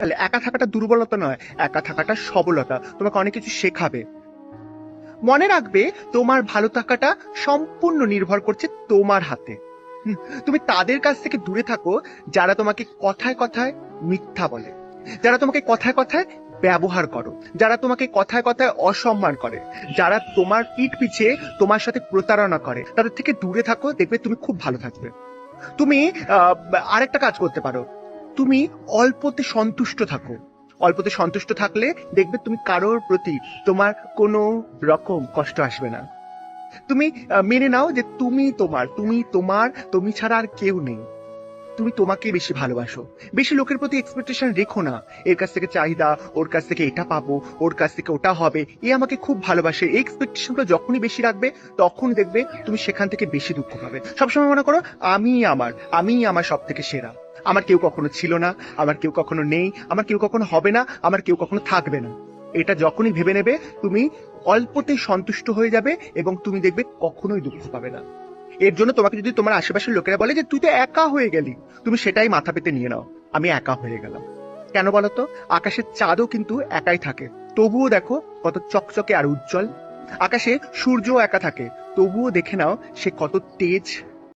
তাহলে একা থাকাটা দুর্বলতা নয়, একা থাকাটা সবলতা, তোমাকে অনেক কিছু শেখাবে। মনে রাখবে, তোমার ভালো থাকাটা সম্পূর্ণ নির্ভর করছে তোমার হাতে। তুমি তাদের কাছ থেকে দূরে থাকো যারা তোমাকে কথায় কথায় মিথ্যা বলে, যারা তোমাকে কথায় কথায় ব্যবহার করো, যারা তোমাকে কথায় কথায় অসম্মান করে, যারা তোমার পিঠ পিছে তোমার সাথে প্রতারণা করে, তাদের থেকে দূরে থাকো, দেখবে তুমি খুব ভালো থাকবে। তুমি আহ, আরেকটা কাজ করতে পারো, তুমি অল্পতে সন্তুষ্ট থাকো। অল্পতে সন্তুষ্ট থাকলে দেখবে তুমি কারোর প্রতি তোমার কোনো রকম কষ্ট আসবে না। তুমি মেনে নাও যে তুমি ছাড়া আর কেউ নেই। তুমি তোমাকে বেশি ভালোবাসো। বেশি লোকের প্রতি এক্সপেকটেশন রেখো না, এর কাছ থেকে চাহিদা, ওর কাছ থেকে এটা পাবো, ওর কাছ থেকে ওটা হবে, এ আমাকে খুব ভালোবাসে, এই এক্সপেকটেশনগুলো যখনই বেশি রাখবে তখন দেখবে তুমি সেখান থেকে বেশি দুঃখ পাবে। সবসময় মনে করো, আমি আমার সব থেকে সেরা। আমার কেউ কখনো ছিল না, আমার কেউ কখনো নেই, আমার কেউ কখনো হবে না, আমার কেউ কখনো থাকবে না। এটা যখনই ভেবে নেবে, তুমি অল্পতেই সন্তুষ্ট হয়ে যাবে এবং তুমি দেখবে কখনোই দুঃখ পাবে না। এর জন্য তোমাকে যদি তোমার আশেপাশের লোকেরা বলে যে তুই তো একা হয়ে গেলি, তুমি সেটাই মাথা পেতে নিয়ে নাও, আমি একা হয়ে গেলাম। কেন বলতো? আকাশের চাঁদও কিন্তু একাই থাকে, তবুও দেখো কত চকচকে আর উজ্জ্বল। আকাশে সূর্যও একা থাকে, তবুও দেখে নাও সে কত তেজ